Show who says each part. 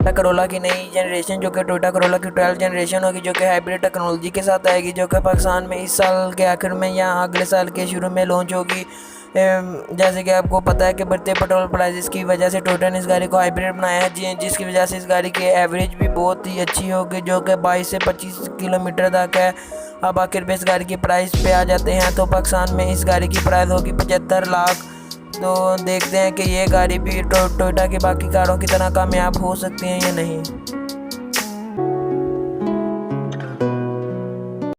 Speaker 1: Toyota Corolla की नई generation जो कि टोयोटा करोला की 12 जनरेशन होगी, जो कि हाइब्रिड टेक्नोलॉजी के साथ आएगी, जो कि पाकिस्तान में इस साल के आखिर में या अगले साल के शुरू में लॉन्च होगी। जैसे कि आपको पता है कि बढ़ते पेट्रोल प्राइसेस की वजह से टोयोटा ने इस गाड़ी को हाइब्रिड बनाया है, जिसकी वजह से इस गाड़ी की एवरेज भी बहुत ही अच्छी होगी, जो कि 22 से 25 किलोमीटर तक है। अब आखिर में इस गाड़ी की प्राइस पे आ जाते हैं, तो पाकिस्तान में इस गाड़ी की प्राइस होगी 75 लाख। तो देखते हैं कि ये गाड़ी भी टोयोटा की बाकी कारों की तरह कामयाब हो सकती है या नहीं।